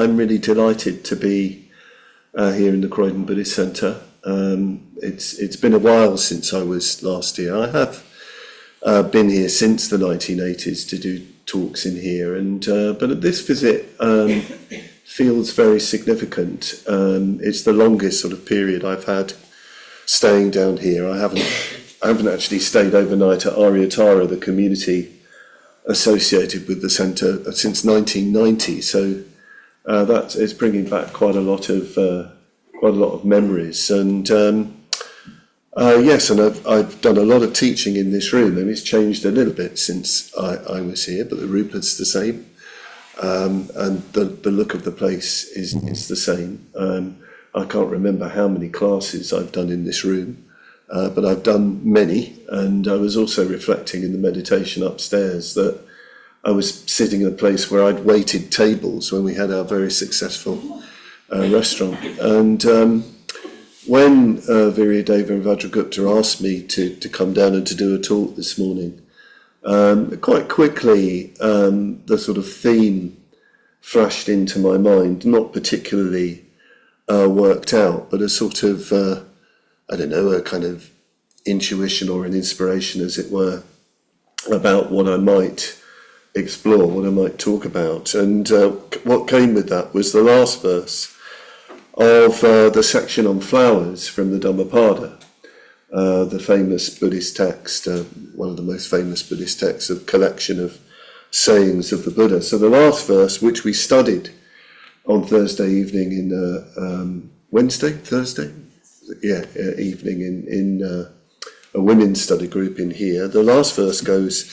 I'm really delighted to be here in the Croydon Buddhist Centre. It's been a while since I was last here. I have been here since the 1980s to do talks in here, but this visit feels very significant. It's the longest sort of period I've had staying down here. I haven't actually stayed overnight at Aryatara, the community associated with the centre, since 1990. So that is bringing back quite a lot of memories. And yes, and I've done a lot of teaching in this room, and it's changed a little bit since I was here, but the rupa's the same, and the look of the place is the same. I can't remember how many classes I've done in this room, but I've done many, and I was also reflecting in the meditation upstairs that I was sitting in a place where I'd waited tables when we had our very successful restaurant. And when Viryadeva and Vajragupta asked me to come down and to do a talk this morning, quite quickly the sort of theme flashed into my mind, not particularly worked out, but a sort of, I don't know, a kind of intuition or an inspiration, as it were, about what I might explore, what I might talk about. And what came with that was the last verse of the section on flowers from the Dhammapada, the famous Buddhist text, one of the most famous Buddhist texts, a collection of sayings of the Buddha. So the last verse, which we studied on Thursday evening in evening in a women's study group in here. The last verse goes,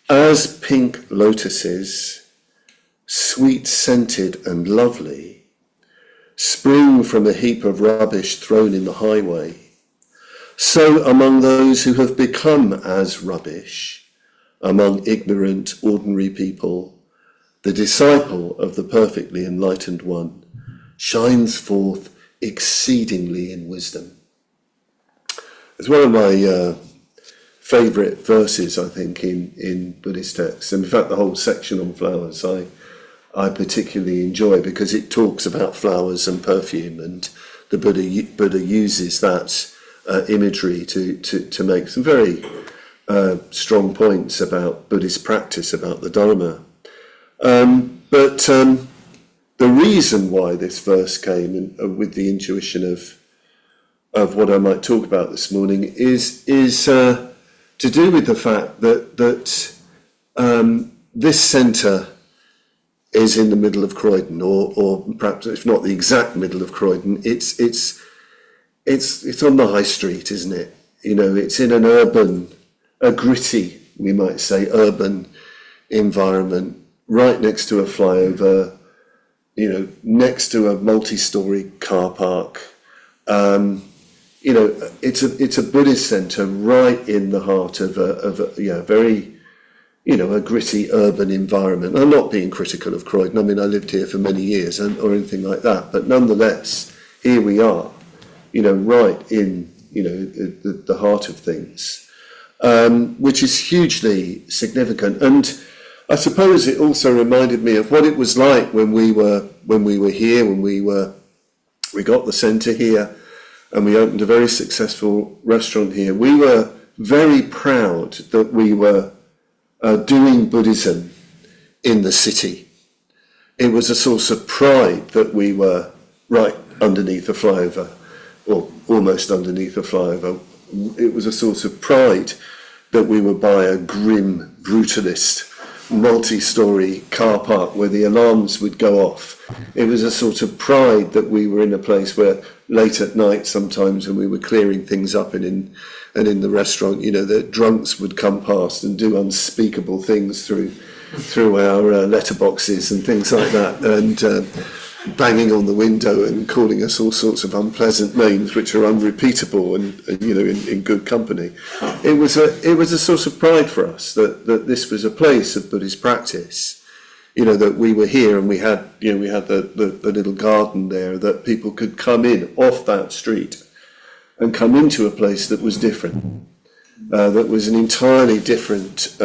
"As pink lotuses, sweet-scented and lovely, spring from a heap of rubbish thrown in the highway, so among those who have become as rubbish, among ignorant, ordinary people, the disciple of the perfectly enlightened one shines forth exceedingly in wisdom." It's one of my favourite verses, I think, in Buddhist texts. And in fact, the whole section on flowers I particularly enjoy, because it talks about flowers and perfume, and the Buddha uses that imagery to make some very strong points about Buddhist practice, about the Dharma. But the reason why this verse came with the intuition of what I might talk about this morning is to do with the fact that this centre is in the middle of Croydon, or perhaps if not the exact middle of Croydon, it's on the high street, isn't it? You know, it's in a gritty, we might say, urban environment, right next to a flyover, you know, next to a multi-storey car park. You know, it's a Buddhist centre right in the heart of a very, you know, a gritty urban environment. I'm not being critical of Croydon. I mean, I lived here for many years or anything like that, but nonetheless, here we are, you know, right in, you know, the heart of things, which is hugely significant. And I suppose it also reminded me of what it was like when we were here, when we got the centre here, and we opened a very successful restaurant here. We were very proud that we were doing Buddhism in the city. It was a source of pride that we were right underneath a flyover, or almost underneath a flyover. It was a source of pride that we were by a grim, brutalist, multi-storey car park where the alarms would go off. It was a sort of pride that we were in a place where late at night sometimes, when we were clearing things up and in the restaurant, you know, the drunks would come past and do unspeakable things through our letterboxes and things like that, and banging on the window and calling us all sorts of unpleasant names which are unrepeatable and you know, in good company. It was a source of pride for us that this was a place of Buddhist practice, you know, that we were here, and we had the little garden there, that people could come in off that street and come into a place that was different, that was an entirely different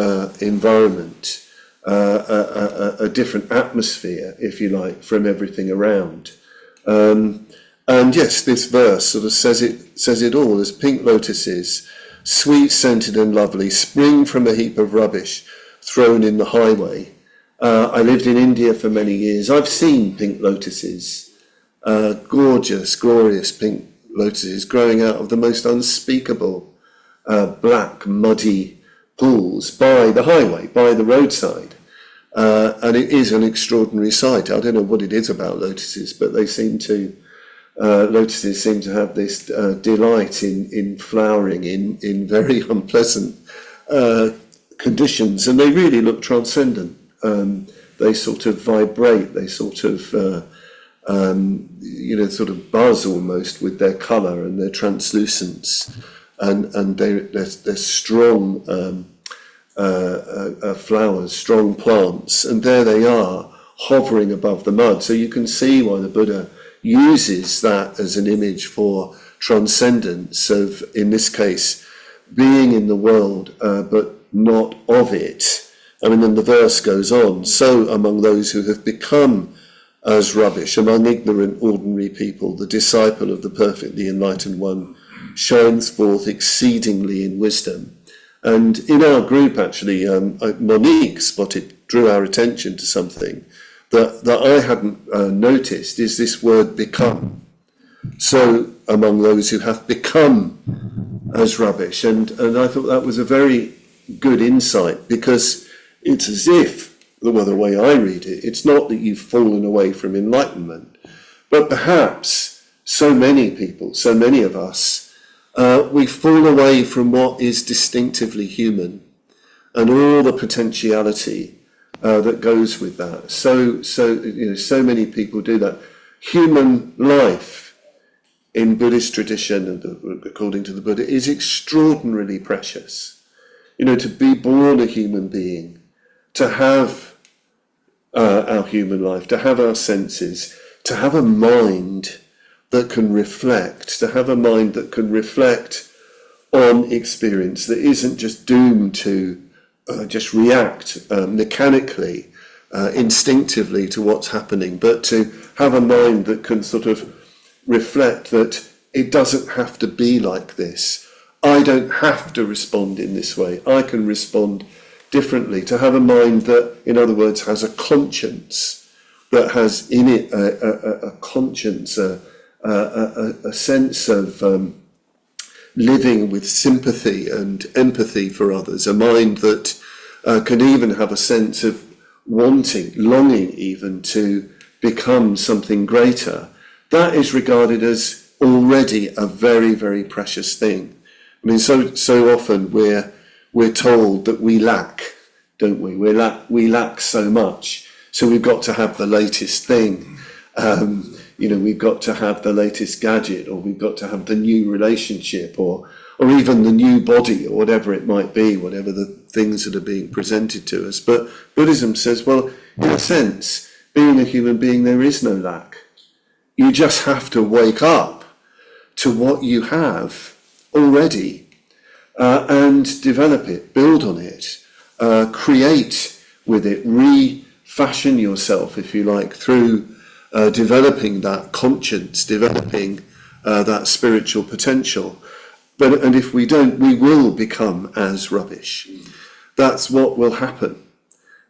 environment, a different atmosphere, if you like, from everything around. And yes, this verse sort of says it all, as pink lotuses, sweet, scented and lovely, spring from a heap of rubbish thrown in the highway. I lived in India for many years. I've seen pink lotuses, gorgeous, glorious pink lotuses growing out of the most unspeakable black, muddy pools by the highway, by the roadside. And it is an extraordinary sight. I don't know what it is about lotuses, but they seem to lotuses seem to have this delight in flowering in very unpleasant conditions, and they really look transcendent. They sort of vibrate, they sort of sort of buzz almost with their colour and their translucence, and they're strong flowers, strong plants, and there they are hovering above the mud. So you can see why the Buddha uses that as an image for transcendence of, in this case, being in the world but not of it. I mean, then the verse goes on, so among those who have become as rubbish, among ignorant ordinary people, the disciple of the perfectly enlightened one shines forth exceedingly in wisdom. And in our group, actually, Monique drew our attention to something that I hadn't noticed, is this word become. So among those who have become as rubbish. And I thought that was a very good insight, because it's as if, well, the way I read it, it's not that you've fallen away from enlightenment, but perhaps so many people, so many of us, we fall away from what is distinctively human and all the potentiality that goes with that. So many people do that. Human life in Buddhist tradition, and according to the Buddha, is extraordinarily precious. To be born a human being, to have our human life, to have our senses, to have a mind that can reflect, on experience, that isn't just doomed to just react mechanically, instinctively to what's happening, but to have a mind that can sort of reflect that it doesn't have to be like this. I don't have to respond in this way. I can respond differently. To have a mind that, in other words, has a conscience, that has in it a conscience, a sense of living with sympathy and empathy for others, a mind that can even have a sense of wanting, longing even to become something greater. That is regarded as already a very, very precious thing. I mean, so often we're told that we lack, don't we? We lack so much, so we've got to have the latest thing. We've got to have the latest gadget, or we've got to have the new relationship, or even the new body, or whatever it might be, whatever the things that are being presented to us. But Buddhism says, well, in a sense, being a human being, there is no lack. You just have to wake up to what you have already and develop it, build on it, create with it, refashion yourself, if you like, through developing that conscience, developing that spiritual potential. And if we don't, we will become as rubbish. That's what will happen.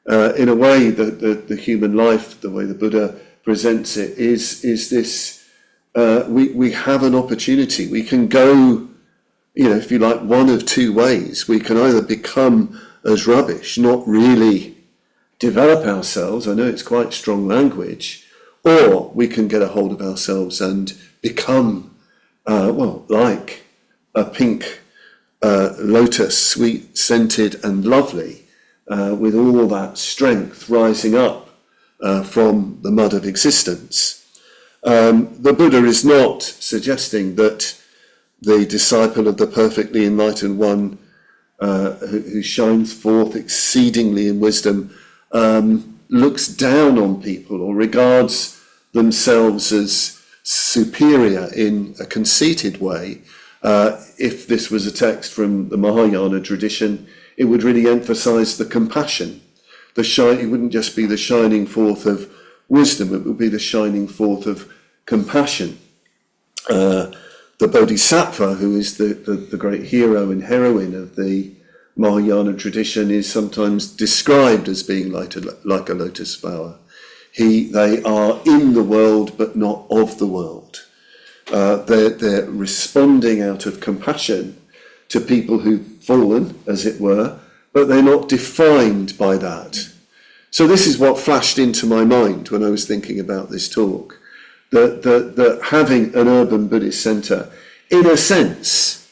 In a way, the human life, the way the Buddha presents it, is this, we have an opportunity. We can go, if you like, one of two ways. We can either become as rubbish, not really develop ourselves, I know it's quite strong language, or we can get a hold of ourselves and become, like a pink lotus, sweet, scented and lovely, with all that strength rising up from the mud of existence. The Buddha is not suggesting that the disciple of the perfectly enlightened one, who shines forth exceedingly in wisdom, looks down on people or regards themselves as superior in a conceited way. If this was a text from the Mahayana tradition, it would really emphasize the compassion it wouldn't just be the shining forth of wisdom, it would be the shining forth of compassion. The Bodhisattva, who is the great hero and heroine of the Mahayana tradition, is sometimes described as being like a lotus flower. They are in the world but not of the world. They're responding out of compassion to people who've fallen, as it were, but they're not defined by that. So this is what flashed into my mind when I was thinking about this talk, that having an urban Buddhist centre, in a sense,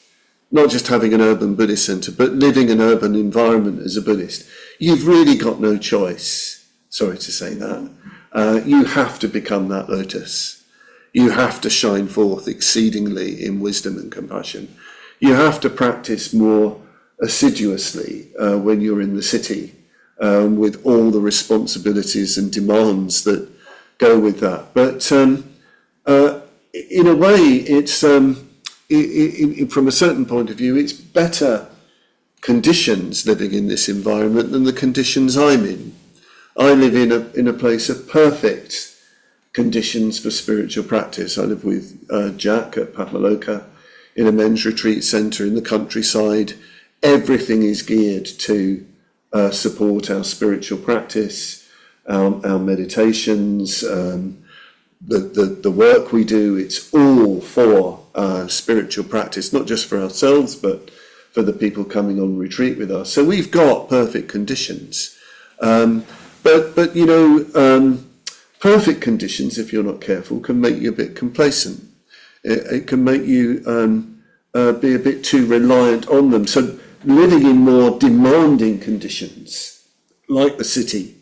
not just having an urban Buddhist centre, but living an urban environment as a Buddhist, you've really got no choice. Sorry to say that. You have to become that lotus. You have to shine forth exceedingly in wisdom and compassion. You have to practice more assiduously when you're in the city, with all the responsibilities and demands that go with that. But in a way, it's from a certain point of view, it's better conditions living in this environment than the conditions I'm in. I live in a place of perfect conditions for spiritual practice. I live with Jack at Padmavajra in a men's retreat centre in the countryside. Everything is geared to support our spiritual practice, our meditations, the work we do. It's all for spiritual practice, not just for ourselves, but for the people coming on retreat with us. So we've got perfect conditions. But you know, perfect conditions, if you're not careful, can make you a bit complacent. It can make you be a bit too reliant on them. So living in more demanding conditions, like the city,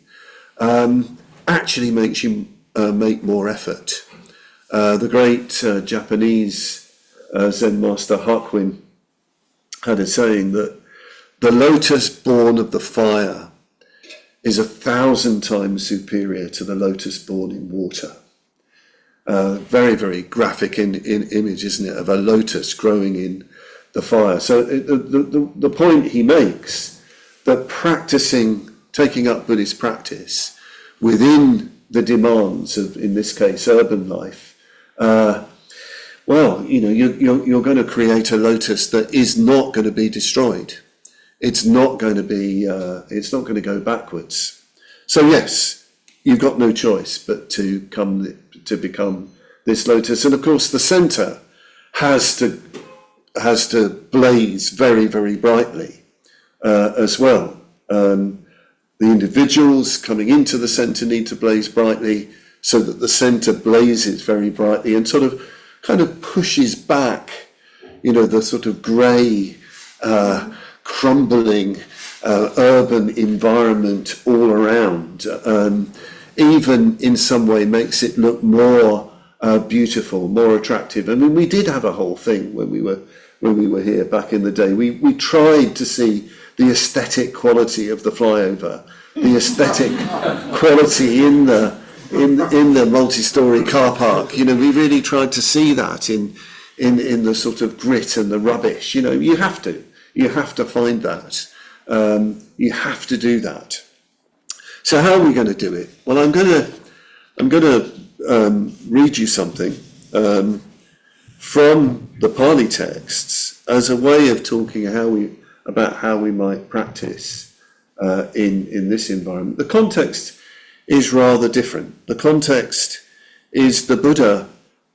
actually makes you make more effort. The great Japanese Zen master Hakuin had a saying that the lotus born of the fire is 1,000 times superior to the lotus born in water. Very, very graphic image, isn't it, of a lotus growing in the fire. So the point he makes, that taking up Buddhist practice within the demands of, in this case, urban life, well, you know, you're going to create a lotus that is not going to be destroyed. It's not going to go backwards. So yes, you've got no choice but to become this lotus. And of course, the centre has to blaze very, very brightly as well. The individuals coming into the centre need to blaze brightly, so that the centre blazes very brightly and sort of kind of pushes back, you know, the sort of grey, crumbling urban environment all around, even in some way makes it look more beautiful, more attractive. I mean, we did have a whole thing when we were here back in the day. We tried to see the aesthetic quality of the flyover, the aesthetic quality in the multi-storey car park. You know, we really tried to see that in the sort of grit and the rubbish. You know, you have to find that. You have to do that. So how are we going to do it? Well, I'm going to read you something from the Pali texts as a way of talking about how we might practice in this environment. The context is rather different. The context is the Buddha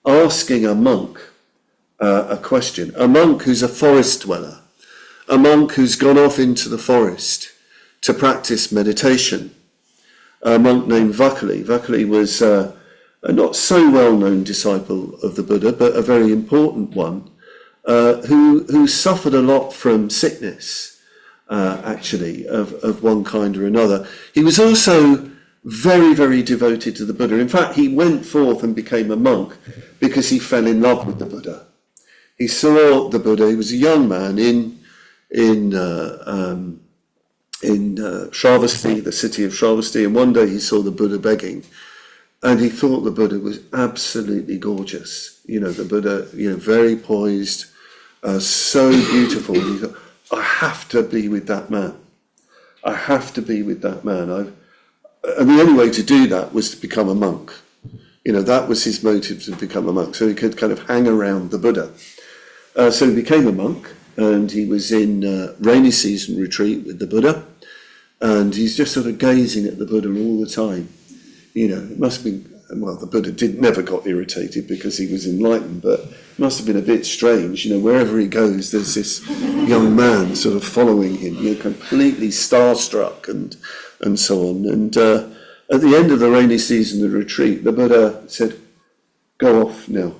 asking a monk a question. A monk who's a forest dweller. A monk who's gone off into the forest to practice meditation. A monk named Vakali. Vakali was a not so well-known disciple of the Buddha, but a very important one, who suffered a lot from sickness, actually, of one kind or another. He was also very, very devoted to the Buddha. In fact, he went forth and became a monk because he fell in love with the Buddha. He saw the Buddha. He was a young man in Shravasti, the city of Shravasti, and one day he saw the Buddha begging, and he thought the Buddha was absolutely gorgeous. You know, the Buddha, you know, very poised, so beautiful. And he thought, I have to be with that man. I have to be with that man. And the only way to do that was to become a monk. That was his motive, to become a monk, so he could kind of hang around the Buddha. So he became a monk, and he was in rainy season retreat with the Buddha, and he's just sort of gazing at the Buddha all the time. It must have been, well, the Buddha never got irritated because he was enlightened, but it must have been a bit strange. Wherever he goes, there's this young man sort of following him, completely starstruck and so on. And at the end of the rainy season of retreat, the Buddha said, "Go off now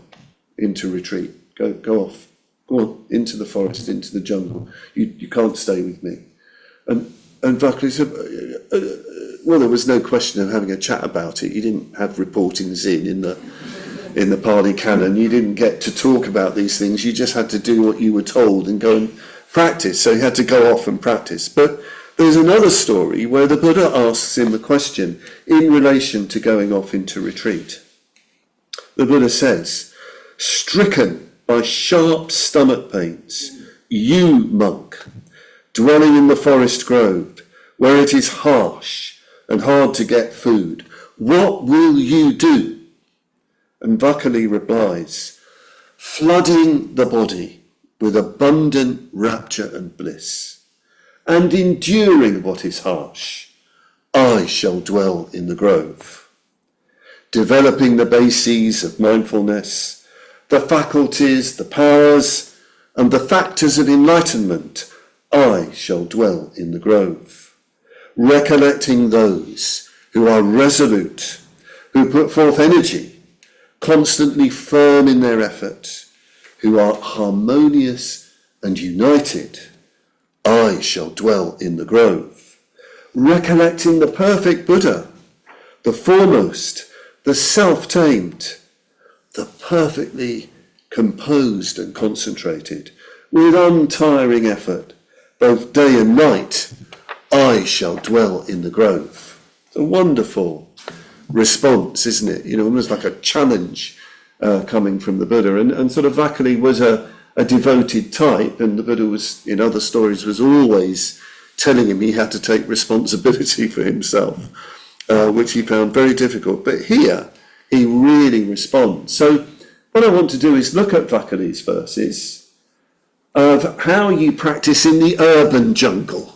into retreat. Go off. Go on into the forest, into the jungle. You can't stay with me." And Vakali said, well, there was no question of having a chat about it. You didn't have reportings in the Pali canon. You didn't get to talk about these things. You just had to do what you were told and go and practice. So he had to go off and practice. But there's another story where the Buddha asks him the question in relation to going off into retreat. The Buddha says, "Stricken by sharp stomach pains, you, monk, dwelling in the forest grove, where it is harsh and hard to get food, what will you do?" And Vakali replies, "Flooding the body with abundant rapture and bliss, and enduring what is harsh, I shall dwell in the grove. Developing the bases of mindfulness, the faculties, the powers, and the factors of enlightenment, I shall dwell in the grove. Recollecting those who are resolute, who put forth energy, constantly firm in their effort, who are harmonious and united, I shall dwell in the grove. Recollecting the perfect Buddha, the foremost, the self-tamed, the perfectly composed and concentrated, with untiring effort, both day and night, I shall dwell in the grove." It's a wonderful response, isn't it? Almost like a challenge coming from the Buddha. And sort of Vakali was a devoted type, and the Buddha was, in other stories, was always telling him he had to take responsibility for himself, which he found very difficult. But here, he really responds. So what I want to do is look at Vakali's verses of how you practice in the urban jungle.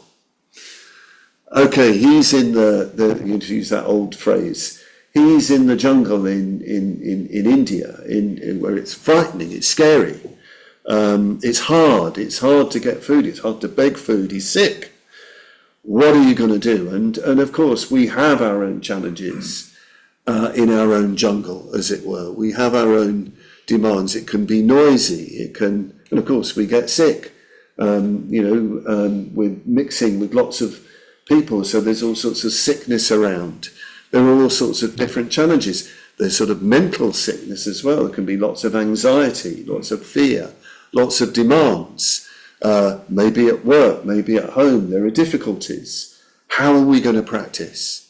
Okay, he's in you to use that old phrase, he's in the jungle in India, where it's frightening, it's scary, it's hard to get food, it's hard to beg food, he's sick. What are you going to do? And of course, we have our own challenges in our own jungle, as it were. We have our own demands. It can be noisy, and of course we get sick. We're mixing with lots of people, so there's all sorts of sickness around. There are all sorts of different challenges. There's sort of mental sickness as well. There can be lots of anxiety, lots of fear, lots of demands. Maybe at work, maybe at home, there are difficulties. How are we going to practice?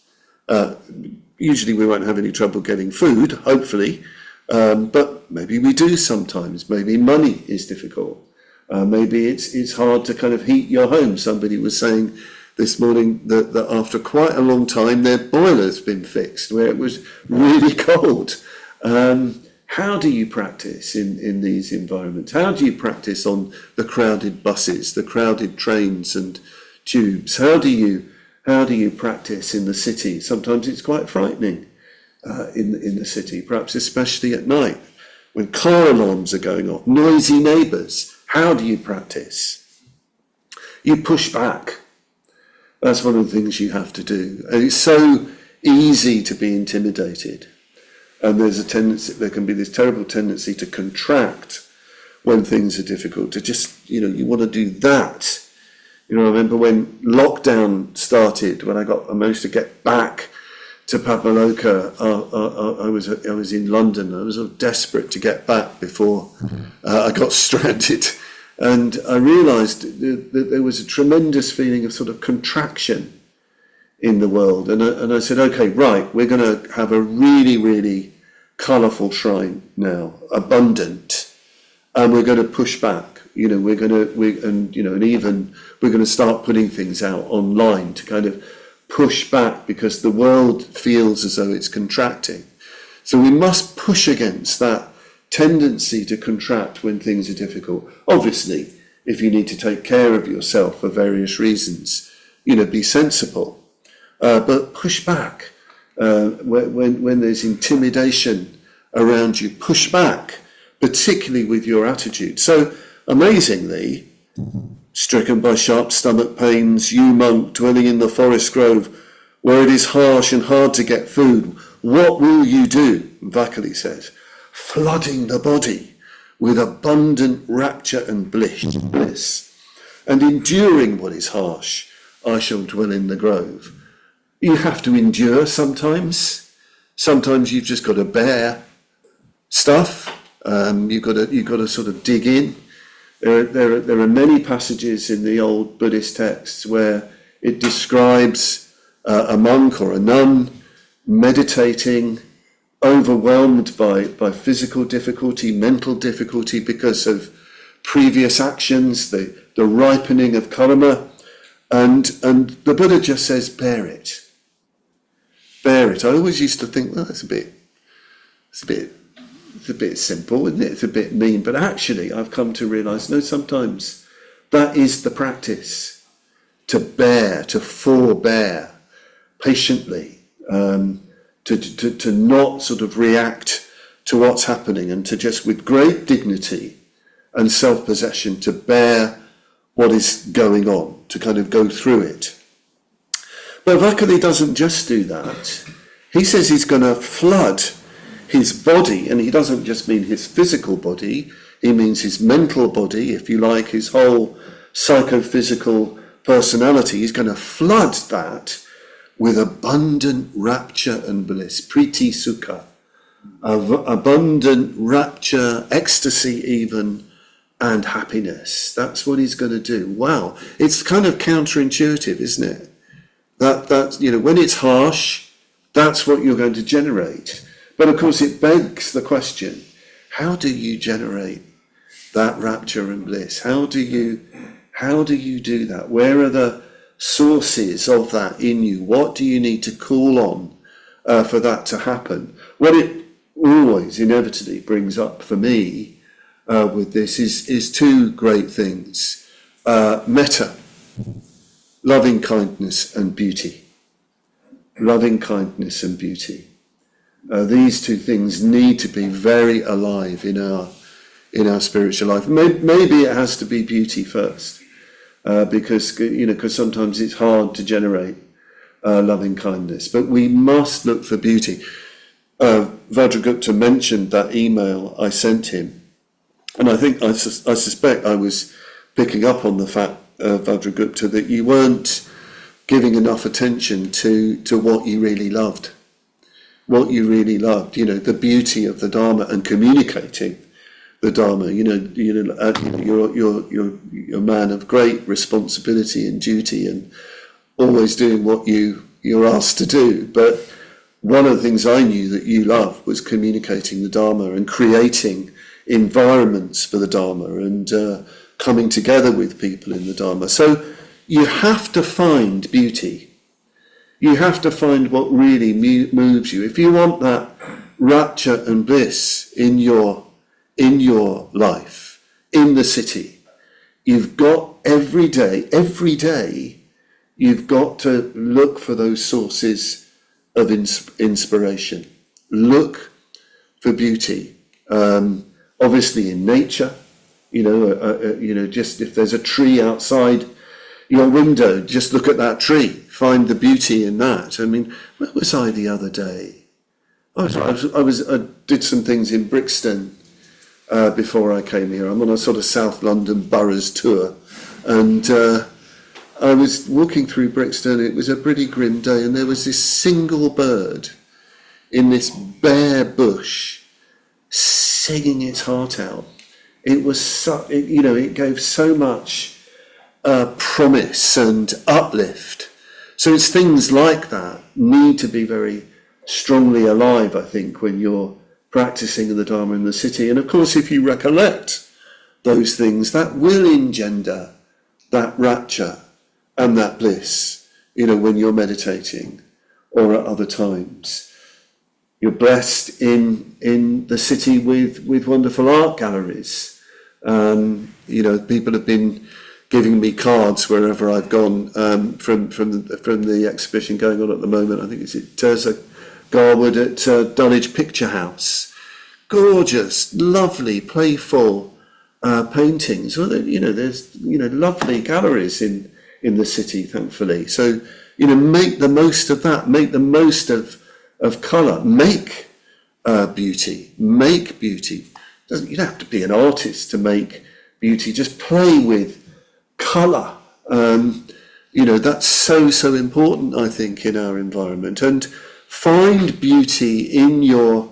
Usually we won't have any trouble getting food, hopefully, but maybe we do sometimes. Maybe money is difficult. Maybe it's hard to kind of heat your home. Somebody was saying this morning that after quite a long time their boiler's been fixed where it was really cold. How do you practice in these environments? How do you practice on the crowded buses, the crowded trains and tubes? How do you practice in the city? Sometimes it's quite frightening in the city, perhaps especially at night when car alarms are going off, noisy neighbours. How do you practice? You push back. That's one of the things you have to do. And it's so easy to be intimidated. And there's a tendency, there can be this terrible tendency to contract when things are difficult, to just, you want to do that. I remember when lockdown started, when I managed to get back to Padmavajra, I was in London. I was sort of desperate to get back before I got stranded. And I realised that there was a tremendous feeling of sort of contraction in the world. And I said, okay, right, we're going to have a really, really colourful shrine now, abundant. And we're going to push back. You know, and even we're going to start putting things out online to kind of push back, because the world feels as though it's contracting. So we must push against that tendency to contract when things are difficult. Obviously, if you need to take care of yourself for various reasons, you know, be sensible, but push back when there's intimidation around you. Push back, particularly with your attitude. So amazingly, stricken by sharp stomach pains, you monk dwelling in the forest grove, where it is harsh and hard to get food, what will you do? Vakali says, flooding the body with abundant rapture and bliss, and enduring what is harsh, I shall dwell in the grove. You have to endure sometimes. Sometimes you've just got to bear stuff. You've got to sort of dig in. There are many passages in the old Buddhist texts where it describes a monk or a nun meditating, overwhelmed by physical difficulty, mental difficulty because of previous actions, the ripening of karma, and the Buddha just says, bear it. Bear it. I always used to think, well, it's a bit simple, isn't it? It's a bit mean, but actually I've come to realise, no, sometimes that is the practice, to bear, to forbear patiently, to not sort of react to what's happening, and to just with great dignity and self-possession to bear what is going on, to kind of go through it. But Vakali doesn't just do that. He says he's going to flood his body, and he doesn't just mean his physical body, he means his mental body, if you like, his whole psychophysical personality. He's going to flood that with abundant rapture and bliss, priti sukha, abundant rapture, ecstasy even, and happiness. That's what he's going to do. Wow, it's kind of counterintuitive, isn't it? That you know, when it's harsh, that's what you're going to generate. But of course, it begs the question: how do you generate that rapture and bliss? How do you do that? Where are the sources of that in you? What do you need to call on for that to happen? What it always inevitably brings up for me with this is two great things: metta, loving kindness, and beauty. Loving kindness and beauty. These two things need to be very alive in our spiritual life. Maybe it has to be beauty first, because sometimes it's hard to generate loving kindness. But we must look for beauty. Vajragupta mentioned that email I sent him, and I think I suspect I was picking up on the fact, Vajragupta, that you weren't giving enough attention to what you really loved. What you really loved, the beauty of the Dharma and communicating the Dharma. You're a man of great responsibility and duty, and always doing what you're asked to do. But one of the things I knew that you loved was communicating the Dharma and creating environments for the Dharma and coming together with people in the Dharma. So you have to find beauty. You have to find what really moves you. If you want that rapture and bliss in your life, in the city, you've got every day, you've got to look for those sources of inspiration. Look for beauty. Obviously in nature, just if there's a tree outside your window, just look at that tree, find the beauty in that. I mean, where was I the other day? I did some things in Brixton before I came here. I'm on a sort of South London boroughs tour, and I was walking through Brixton. It was a pretty grim day, and there was this single bird in this bare bush singing its heart out. It was it gave so much promise and uplift. So it's things like that need to be very strongly alive, I think, when you're practicing the Dharma in the city. And of course, if you recollect those things that will engender that rapture and that bliss, when you're meditating or at other times. You're blessed in the city with wonderful art galleries. People have been giving me cards wherever I've gone from the exhibition going on at the moment. I think it's at Terza Garwood at Dulwich Picture House. Gorgeous, lovely, playful paintings. Well, there's lovely galleries in the city, thankfully. So make the most of that. Make the most of colour. Make beauty. Make beauty. You don't have to be an artist to make beauty. Just play with colour. That's so important, I think, in our environment. And find beauty in your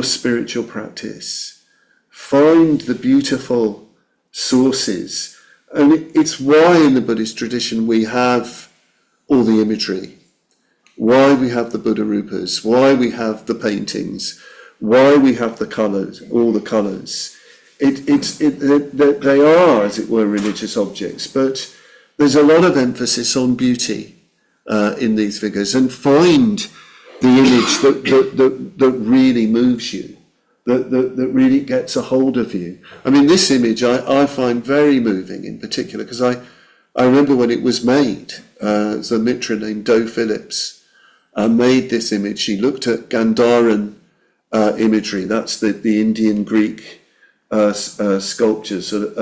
spiritual practice. Find the beautiful sources. And it's why in the Buddhist tradition we have all the imagery, why we have the Buddha Rupas, why we have the paintings, why we have the colours, all the colours. They are, as it were, religious objects, but there's a lot of emphasis on beauty in these figures, and find the image that really moves you, that really gets a hold of you. I mean, this image I find very moving in particular, because I remember when it was made. There's a mitra named Doe Phillips made this image. She looked at Gandharan imagery, that's the Indian Greek sculptures of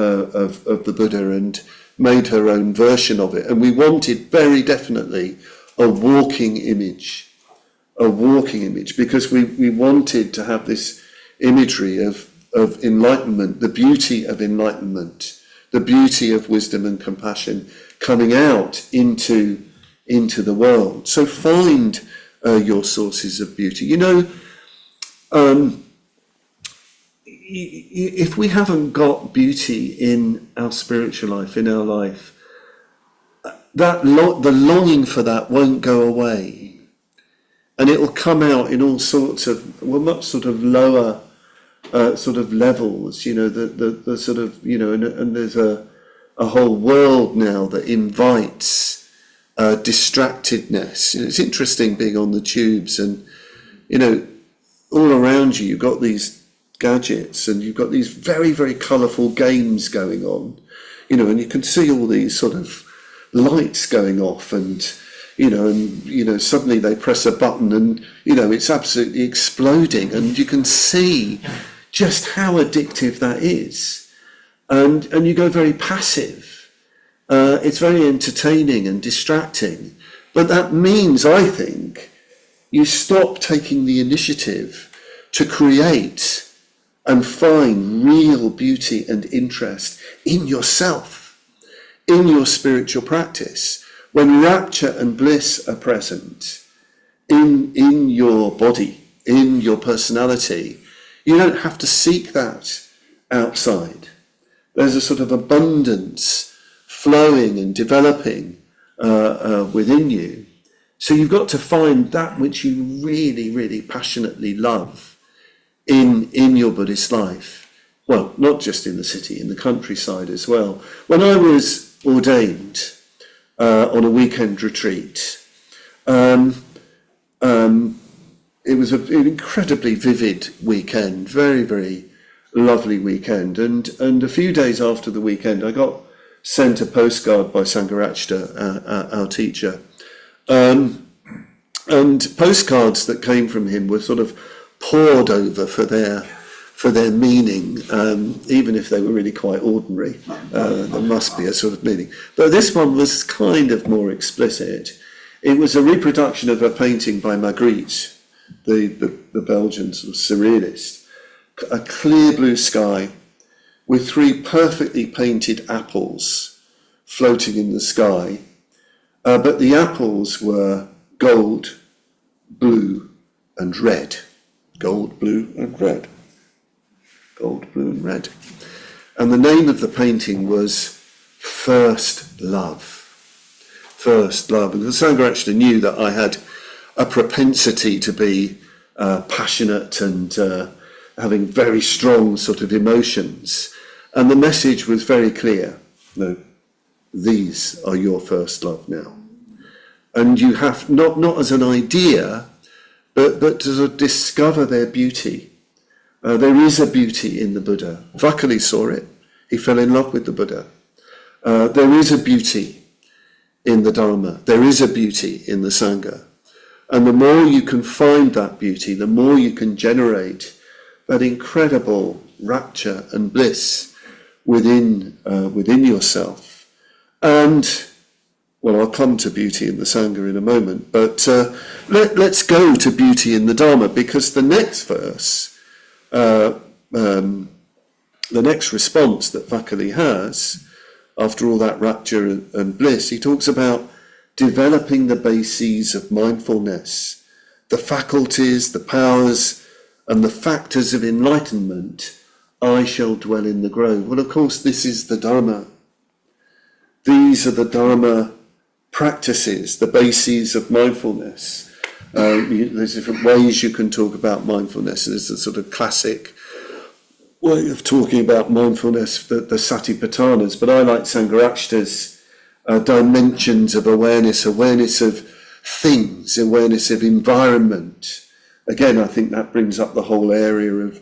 the Buddha, and made her own version of it. And we wanted very definitely a walking image, because we wanted to have this imagery of enlightenment, the beauty of enlightenment, the beauty of wisdom and compassion coming out into the world. So find your sources of beauty. If we haven't got beauty in our spiritual life, in our life, the longing for that won't go away, and it will come out in all sorts of much sort of lower sort of levels. The sort of and there's a whole world now that invites distractedness. It's interesting being on the tubes, and all around you you've got these gadgets, and you've got these very, very colourful games going on, and you can see all these sort of lights going off, and suddenly they press a button, and it's absolutely exploding, and you can see just how addictive that is, and you go very passive. It's very entertaining and distracting, but that means, I think, you stop taking the initiative to create and find real beauty and interest in yourself, in your spiritual practice. When rapture and bliss are present in your body, in your personality, you don't have to seek that outside. There's a sort of abundance flowing and developing within you. So you've got to find that which you really, really passionately love in your Buddhist life. Well, not just in the city, in the countryside as well. When I was ordained on a weekend retreat, it was an incredibly vivid weekend, very, very lovely weekend. And a few days after the weekend, I got sent a postcard by Sangharakshita, our teacher. And postcards that came from him were sort of pored over for their meaning, even if they were really quite ordinary. There must be a sort of meaning. But this one was kind of more explicit. It was a reproduction of a painting by Magritte, the Belgian sort of surrealist. A clear blue sky with 3 perfectly painted apples floating in the sky. But the apples were gold, blue and red. Gold, blue and red. Gold, blue and red. And the name of the painting was First Love. First Love. And Sangharakshita knew that I had a propensity to be passionate and having very strong sort of emotions. And the message was very clear. No, these are your first love now. And you have, not as an idea, but to sort of discover their beauty. There is a beauty in the Buddha. Vakali saw it. He fell in love with the Buddha. There is a beauty in the Dharma. There is a beauty in the Sangha. And the more you can find that beauty, the more you can generate that incredible rapture and bliss within yourself. And, well, I'll come to beauty in the Sangha in a moment, but let's go to beauty in the Dharma, because the next verse, the next response that Vakali has, after all that rapture and bliss, he talks about developing the bases of mindfulness, the faculties, the powers, and the factors of enlightenment. I shall dwell in the grove. Well, of course, this is the Dharma. These are the Dharma practices, the bases of mindfulness. There's different ways you can talk about mindfulness. There's a sort of classic way of talking about mindfulness, the Satipatthanas, but I like Sangharakshita's dimensions of awareness of things, awareness of environment. Again, I think that brings up the whole area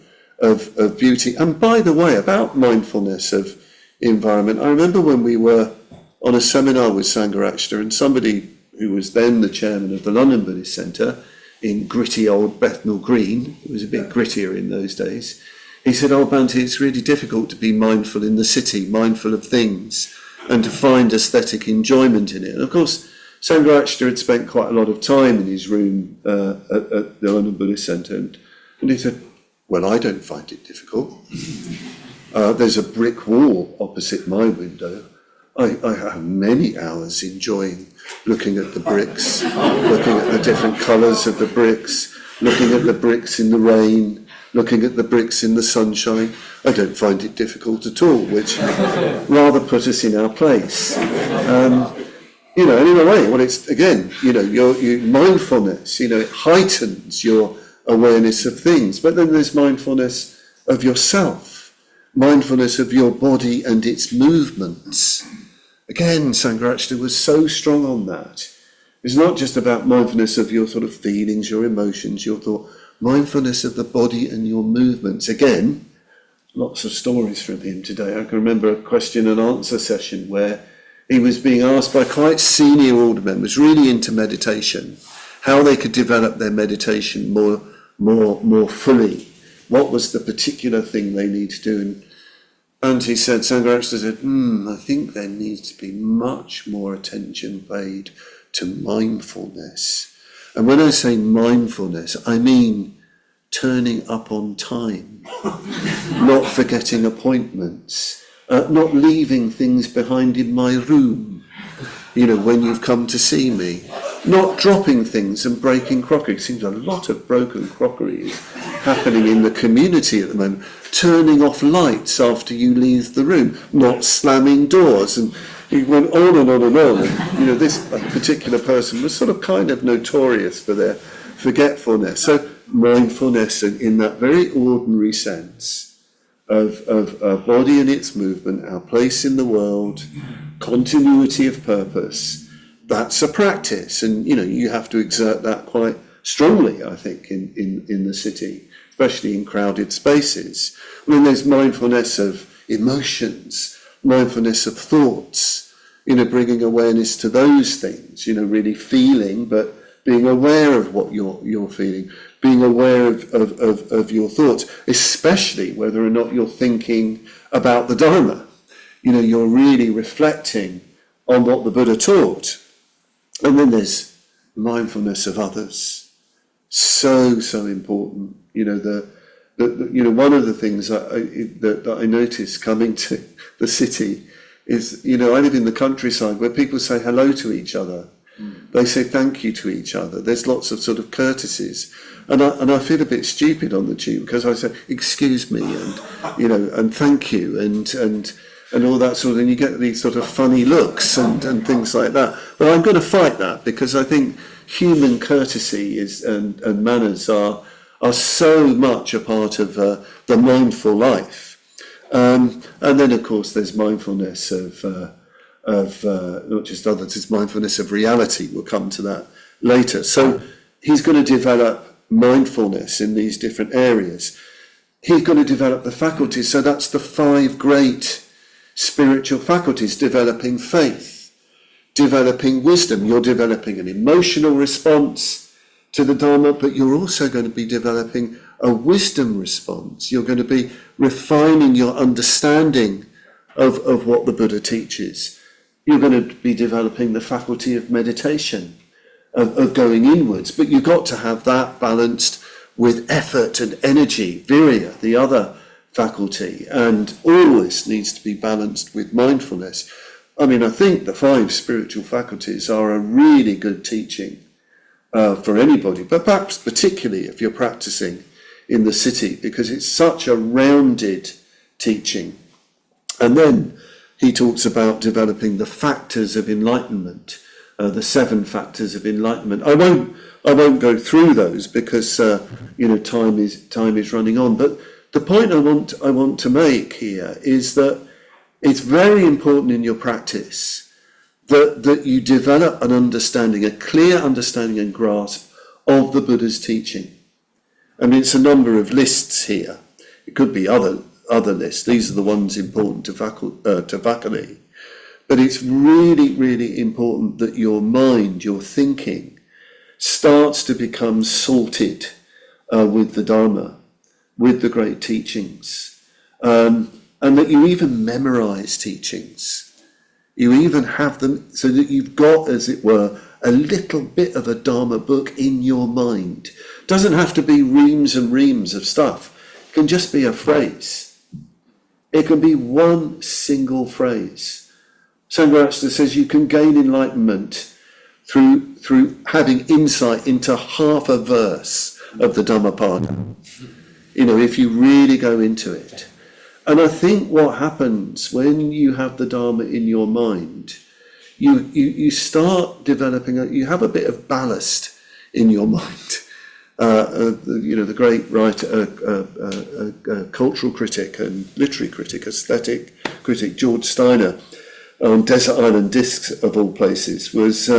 of beauty. And by the way, about mindfulness of environment, I remember when we were on a seminar with Sangharakshita, and somebody who was then the chairman of the London Buddhist Centre in gritty old Bethnal Green, it was a bit grittier in those days, he said, "Oh, Bhante, it's really difficult to be mindful in the city, mindful of things, and to find aesthetic enjoyment in it." And of course, Sangharakshita had spent quite a lot of time in his room at the London Buddhist Centre, and he said, "Well, I don't find it difficult. There's a brick wall opposite my window. I have many hours enjoying looking at the bricks, looking at the different colours of the bricks, looking at the bricks in the rain, looking at the bricks in the sunshine. I don't find it difficult at all," which rather put us in our place. And in a way, well, it's, again, your mindfulness, it heightens your awareness of things. But then there's mindfulness of yourself, mindfulness of your body and its movements. Again, Sangharakshita was so strong on that. It's not just about mindfulness of your sort of feelings, your emotions, your thought, mindfulness of the body and your movements. Again, lots of stories from him today. I can remember a question and answer session where he was being asked by quite senior order members, really into meditation, how they could develop their meditation more fully. What was the particular thing they need to do? And he said, Sangharakshita said, I think there needs to be much more attention paid to mindfulness. And when I say mindfulness, I mean turning up on time, not forgetting appointments, not leaving things behind in my room, when you've come to see me, not dropping things and breaking crockery. It seems a lot of broken crockery is happening in the community at the moment. Turning off lights after you leave the room, not slamming doors. And he went on and on and on. And, this particular person was sort of kind of notorious for their forgetfulness. So mindfulness in that very ordinary sense of our body and its movement, our place in the world, continuity of purpose, that's a practice. And, you have to exert that quite strongly, I think, in the city, especially in crowded spaces. When there's mindfulness of emotions, mindfulness of thoughts, bringing awareness to those things, really feeling, but being aware of what you're feeling, being aware of your thoughts, especially whether or not you're thinking about the Dharma. You're really reflecting on what the Buddha taught. And then there's mindfulness of others. So important. One of the things that I noticed coming to the city is, I live in the countryside where people say hello to each other. They say thank you to each other. There's lots of sort of courtesies. And I feel a bit stupid on the tube because I say, excuse me, and thank you, and all that sort of, and you get these sort of funny looks and things like that. But I'm going to fight that because I think human courtesy and manners are so much a part of the mindful life. And then, of course, there's mindfulness of not just others, it's mindfulness of reality. We'll come to that later. So he's going to develop mindfulness in these different areas. He's going to develop the faculties. So that's the 5 great spiritual faculties: developing faith, developing wisdom. You're developing an emotional response to the Dharma, but you're also going to be developing a wisdom response. You're going to be refining your understanding of what the Buddha teaches. You're going to be developing the faculty of meditation, of going inwards, but you've got to have that balanced with effort and energy, virya, the other faculty, and always needs to be balanced with mindfulness. I mean, I think the 5 spiritual faculties are a really good teaching for anybody, but perhaps particularly if you're practicing in the city, because it's such a rounded teaching. And then he talks about developing the factors of enlightenment, the 7 factors of enlightenment. I won't go through those because time is running on. But the point I want to make here is that it's very important in your practice that you develop an understanding, a clear understanding and grasp of the Buddha's teaching. I mean, it's a number of lists here. It could be other lists. These are the ones important to faculty. But it's really, really important that your mind, your thinking, starts to become salted with the Dharma, with the great teachings, and that you even memorize teachings. You even have them so that you've got, as it were, a little bit of a Dharma book in your mind. It doesn't have to be reams and reams of stuff. It can just be a phrase. It can be one single phrase. Sangharakshita says you can gain enlightenment through having insight into half a verse of the Dhammapada. If you really go into it. And I think what happens when you have the Dharma in your mind, you start developing, you have a bit of ballast in your mind. The great writer, cultural critic and literary critic, aesthetic critic, George Steiner, on Desert Island Discs of all places, was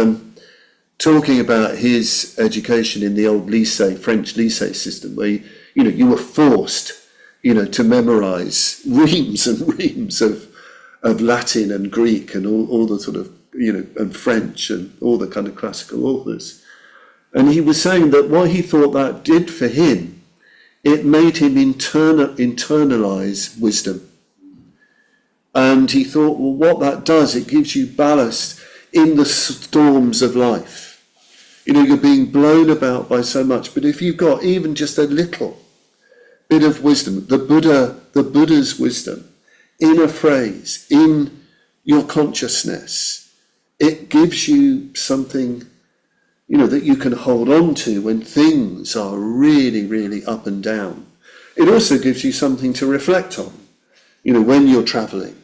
talking about his education in the old lycée, French lycée system, where you were forced to memorize reams and reams of Latin and Greek and all the sort of, and French and all the kind of classical authors. And he was saying that what he thought that did for him, it made him internalize wisdom. And he thought, well, what that does, it gives you ballast in the storms of life. You're being blown about by so much, but if you've got even just a little bit of wisdom, the Buddha's wisdom, in a phrase, in your consciousness, it gives you something, that you can hold on to when things are really, really up and down. It also gives you something to reflect on, when you're travelling,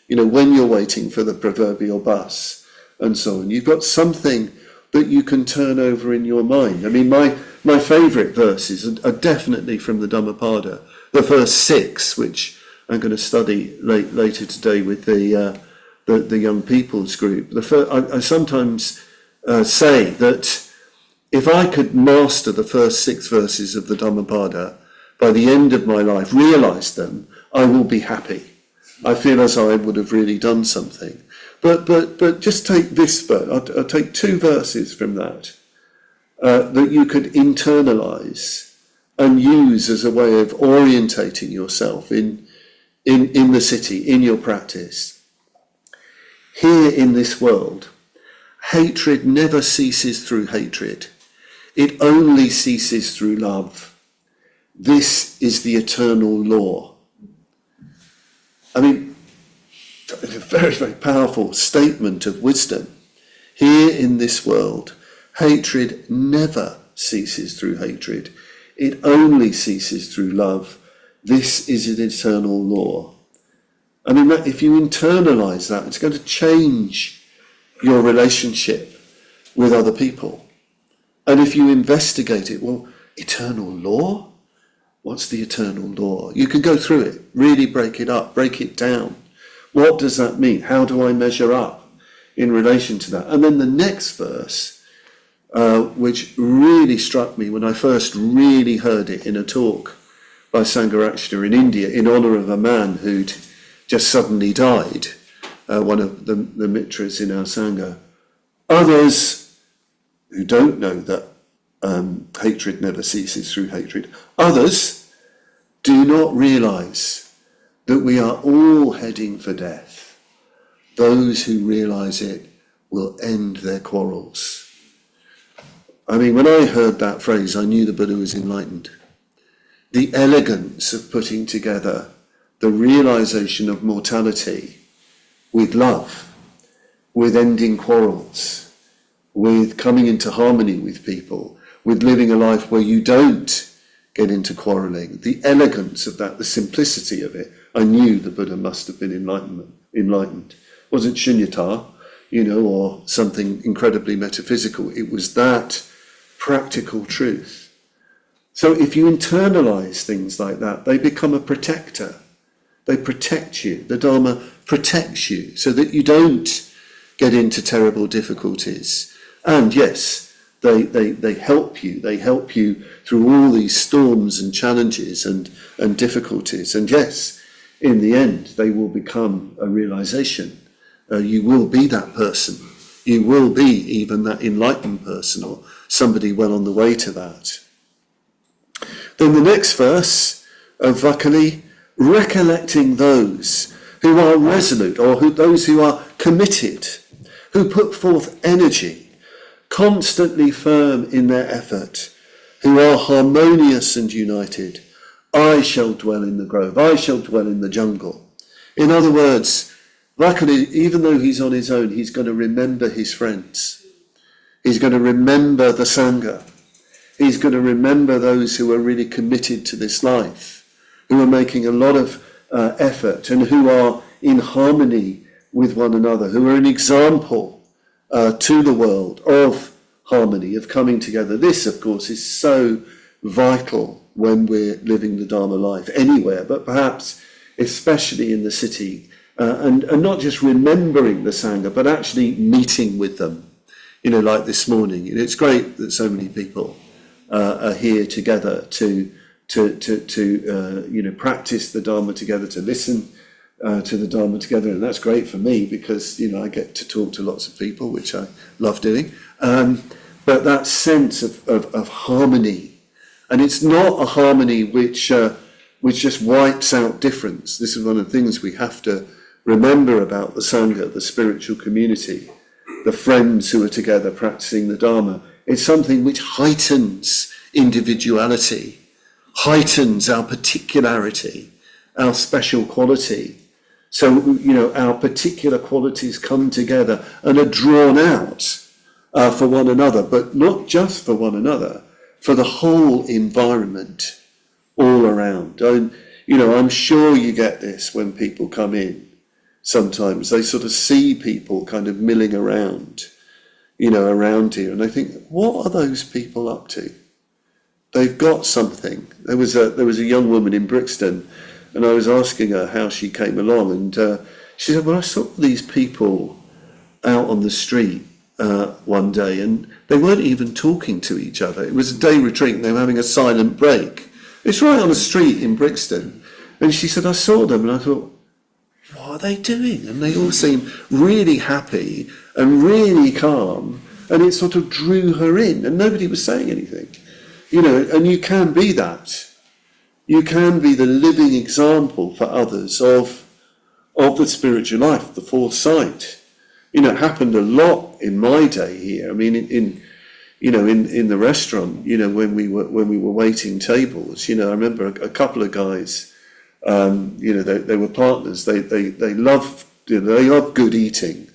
when you're waiting for the proverbial bus and so on. You've got something that you can turn over in your mind. I mean, my favourite verses are definitely from the Dhammapada, the first 6, which I'm going to study later today with the young people's group. I sometimes say that if I could master the first 6 verses of the Dhammapada, by the end of my life, realise them, I will be happy. I feel as though I would have really done something. But just take this verse. I'll take 2 verses from that that you could internalise and use as a way of orientating yourself in the city, in your practice. Here in this world, hatred never ceases through hatred. It only ceases through love. This is the eternal law. I mean, a very, very powerful statement of wisdom. Here in this world, hatred never ceases through hatred. It only ceases through love. This is an eternal law. I mean, if you internalise that, it's going to change your relationship with other people. And if you investigate it, well, eternal law? What's the eternal law? You can go through it, really break it up, break it down. What does that mean? How do I measure up in relation to that? And then the next verse, which really struck me when I first really heard it in a talk by Sangharakshita in India, in honour of a man who'd just suddenly died, one of the mitras in our Sangha. Others who don't know that hatred never ceases through hatred, others do not realise that we are all heading for death. Those who realise it will end their quarrels. I mean, when I heard that phrase, I knew the Buddha was enlightened. The elegance of putting together the realisation of mortality with love, with ending quarrels, with coming into harmony with people, with living a life where you don't get into quarrelling. The elegance of that, the simplicity of it, I knew the Buddha must have been enlightened. It wasn't shunyata, or something incredibly metaphysical. It was that practical truth. So if you internalize things like that, they become a protector. They protect you. The Dharma protects you so that you don't get into terrible difficulties. And yes, they help you. They help you through all these storms and challenges and difficulties. And yes, in the end, they will become a realization. You will be that person. You will be even that enlightened person or somebody well on the way to that. Then the next verse of Vakali, recollecting those who are resolute or those who are committed, who put forth energy, constantly firm in their effort, who are harmonious and united. I shall dwell in the grove, I shall dwell in the jungle. In other words, Vakali, even though he's on his own, he's going to remember his friends. He's going to remember the Sangha. He's going to remember those who are really committed to this life, who are making a lot of effort and who are in harmony with one another, who are an example to the world of harmony, of coming together. This, of course, is so vital when we're living the Dharma life anywhere, but perhaps especially in the city, and not just remembering the Sangha, but actually meeting with them. Like this morning, it's great that so many people are here together to practice the Dharma together, to listen to the Dharma together, and that's great for me because I get to talk to lots of people, which I love doing. But that sense of harmony, and it's not a harmony which just wipes out difference. This is one of the things we have to remember about the Sangha, the spiritual community, the friends who are together practicing the Dharma. It's something which heightens individuality, heightens our particularity, our special quality. So, our particular qualities come together and are drawn out for one another, but not just for one another, for the whole environment all around. I'm sure you get this when people come in. Sometimes they sort of see people kind of milling around, around here, and they think, what are those people up to? They've got something. There was a young woman in Brixton, and I was asking her how she came along, and she said, well, I saw these people out on the street one day, and they weren't even talking to each other. It was a day retreat, and they were having a silent break. It's right on the street in Brixton. And she said, I saw them, and I thought, what are they doing? And they all seemed really happy and really calm, and it sort of drew her in, and nobody was saying anything. And you can be that. You can be the living example for others of the spiritual life, the fourth sight. It happened a lot in my day here. I mean, in the restaurant, when we were waiting tables, I remember a couple of guys. They were partners. They loved they loved good eating,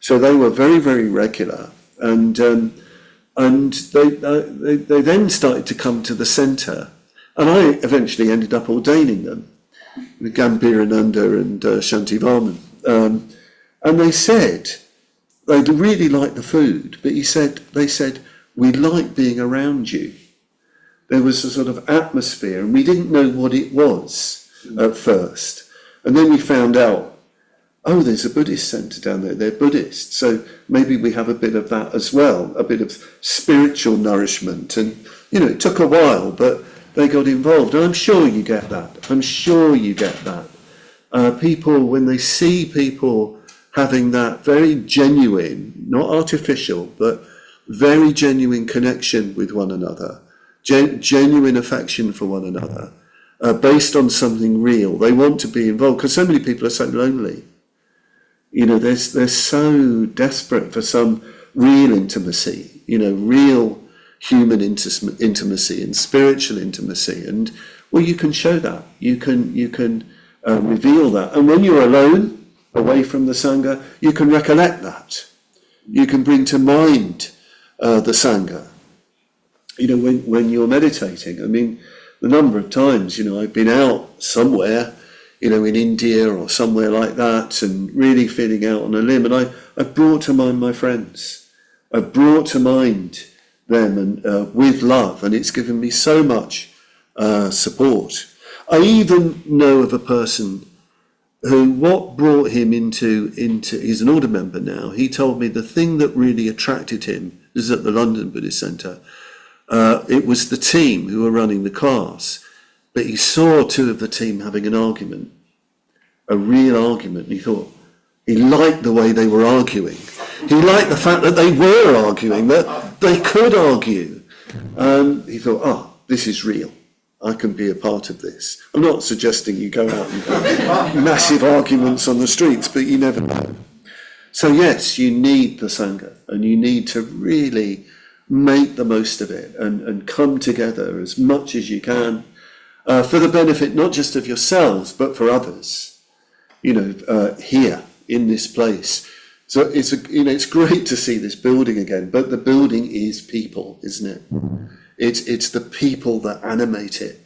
so they were very, very regular, and they then started to come to the centre, and I eventually ended up ordaining them, Gambirananda and Shantivarman, and they said they really liked the food, but they said we like being around you. there was a sort of atmosphere, and we didn't know what it was at first. And then we found out, oh, there's a Buddhist centre down there, they're Buddhist. So maybe we have a bit of that as well, a bit of spiritual nourishment. And, you know, it took a while, but they got involved. And I'm sure you get that. I'm sure you get that. People, when they see people having that very genuine, not artificial, but very genuine connection with one another, genuine affection for one another, based on something real, they want to be involved, because so many people are so lonely. You know, they're so desperate for some real intimacy, you know, real human intimacy and spiritual intimacy. And, well, you can show that. You can reveal that. And when you're alone, away from the Sangha, you can recollect that. You can bring to mind the Sangha. You know, when you're meditating, I mean, the number of times, you know, I've been out somewhere, you know, in India or somewhere like that, and really feeling out on a limb, and I've brought to mind my friends. I've brought to mind them, and with love, and it's given me so much support. I even know of a person who, what brought him into he's an order member now. He told me the thing that really attracted him, this is at the London Buddhist Centre, it was the team who were running the class, but he saw two of the team having an argument, a real argument, and he thought, he liked the way they were arguing. He liked the fact that they were arguing, that they could argue. He thought, oh, this is real. I can be a part of this. I'm not suggesting you go out and have massive arguments on the streets, but you never know. So yes, you need the Sangha, and you need to really make the most of it and come together as much as you can for the benefit not just of yourselves, but for others, you know, here in this place. So it's great to see this building again, but the building is people, isn't it? It's the people that animate it,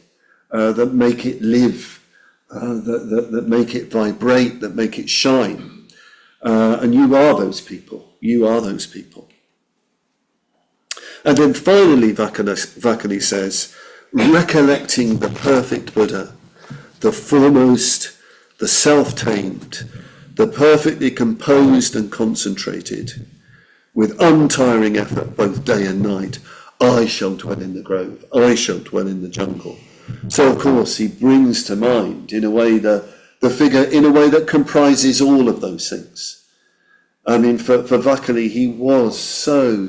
that make it live, that make it vibrate, that make it shine. And you are those people. You are those people. And then finally, Vakali says, recollecting the perfect Buddha, the foremost, the self-tamed, the perfectly composed and concentrated, with untiring effort both day and night, I shall dwell in the grove, I shall dwell in the jungle. So, of course, he brings to mind, in a way, the figure, in a way that comprises all of those things. I mean, for Vakali, he was so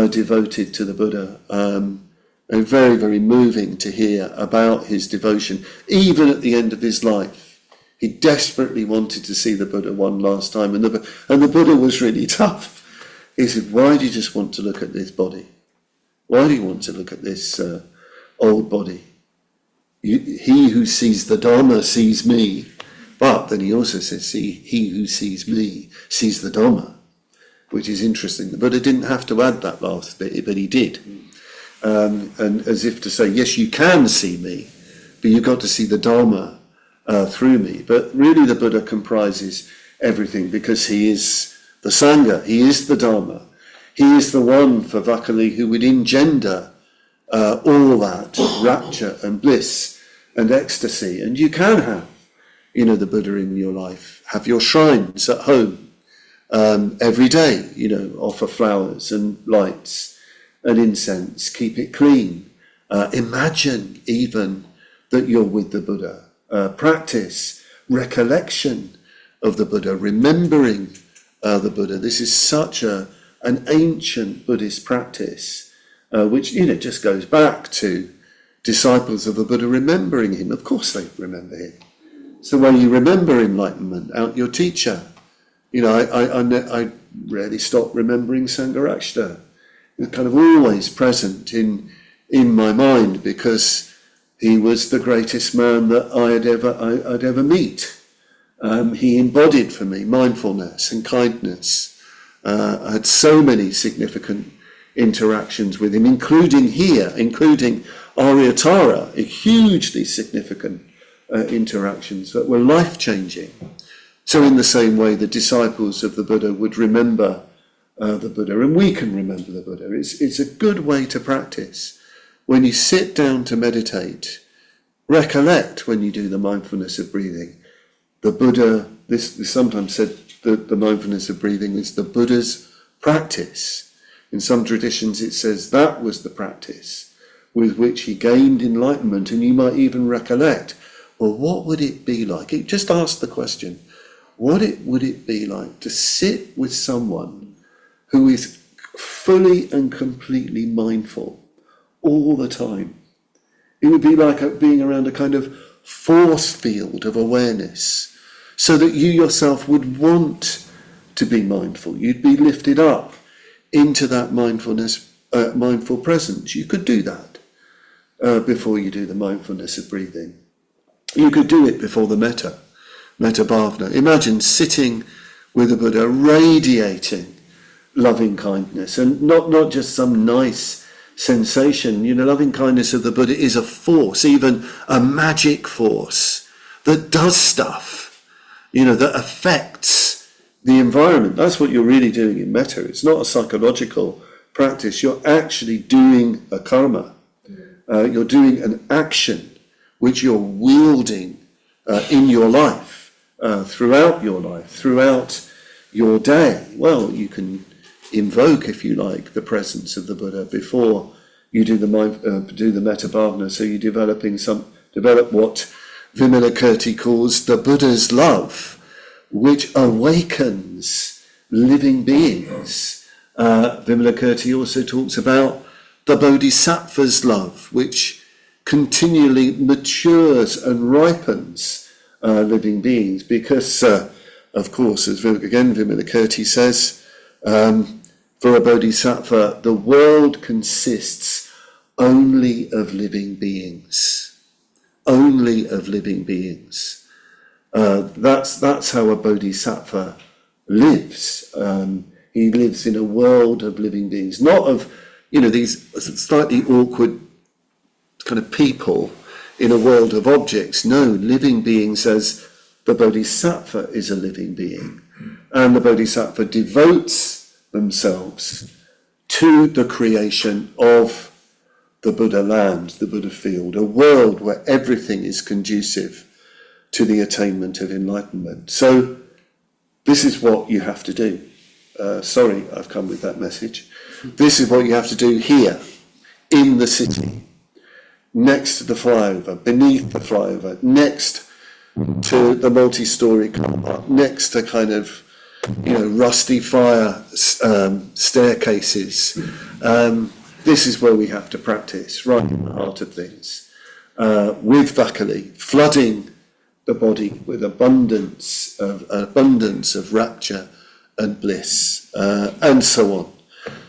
devoted to the Buddha, and very, very moving to hear about his devotion. Even at the end of his life, he desperately wanted to see the Buddha one last time, and the Buddha was really tough. He said, why do you just want to look at this body? Why do you want to look at this old body? He who sees the Dharma sees me. But then he also says, he who sees me sees the Dharma, which is interesting. The Buddha didn't have to add that last bit, but he did. And as if to say, yes, you can see me, but you've got to see the Dharma through me. But really the Buddha comprises everything, because he is the Sangha, he is the Dharma. He is the one, for Vakali, who would engender all that rapture and bliss and ecstasy. And you can have, you know, the Buddha in your life. Have your shrines at home every day, you know, offer flowers and lights and incense, keep it clean. Imagine even that you're with the Buddha. Practice recollection of the Buddha, remembering the Buddha. This is such an ancient Buddhist practice, which, you know, just goes back to disciples of the Buddha remembering him. Of course they remember him. It's the way you remember enlightenment, out your teacher. You know, I rarely stop remembering Sangharakshita. It's kind of always present in my mind, because he was the greatest man that I'd ever meet. He embodied for me mindfulness and kindness. I had so many significant interactions with him, including Aryatara, hugely significant interactions that were life-changing. So in the same way, the disciples of the Buddha would remember the Buddha, and we can remember the Buddha. It's a good way to practice, when you sit down to meditate, recollect when you do the mindfulness of breathing. The Buddha, this is sometimes said that the mindfulness of breathing is the Buddha's practice. In some traditions it says that was the practice with which he gained enlightenment, and you might even recollect, well, what would it be like? Just ask the question, would it be like to sit with someone who is fully and completely mindful all the time? It would be like being around a kind of force field of awareness, so that you yourself would want to be mindful. You'd be lifted up into that mindfulness, mindful presence. You could do that before you do the mindfulness of breathing. You could do it before the Padmavajra. Imagine sitting with the Buddha, radiating loving kindness, and not just some nice sensation. Loving kindness of the Buddha is a force, even a magic force that does stuff, that affects the environment. That's what you're really doing in metta. It's not a psychological practice. You're actually doing a karma. You're doing an action which you're wielding in your life, throughout your day. Well, you can invoke, if you like, the presence of the Buddha before you do the Padmavajra. So you're develop what Vimalakirti calls the Buddha's love, which awakens living beings. Vimalakirti also talks about the Bodhisattva's love, which continually matures and ripens living beings, because, of course, as Vimalakirti says, for a bodhisattva, the world consists only of living beings. Only of living beings. That's how a bodhisattva lives. He lives in a world of living beings, not of these slightly awkward kind of people in a world of objects. No, living beings, as the bodhisattva is a living being, and the bodhisattva devotes themselves to the creation of the Buddha land, the Buddha field, a world where everything is conducive to the attainment of enlightenment. So this is what you have to do. Sorry, I've come with that message. This is what you have to do here, in the city, next to the flyover, beneath the flyover, next to the multi-storey car park, next to kind of, rusty fire staircases. This is where we have to practice, right in the heart of things, with vakali, flooding the body with abundance of rapture and bliss, and so on.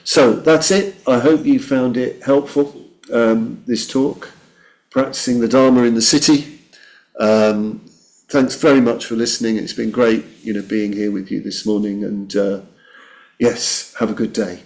So that's it. I hope you found it helpful, this talk, practicing the Dharma in the city. Thanks very much for listening. It's been great, being here with you this morning, and yes, have a good day.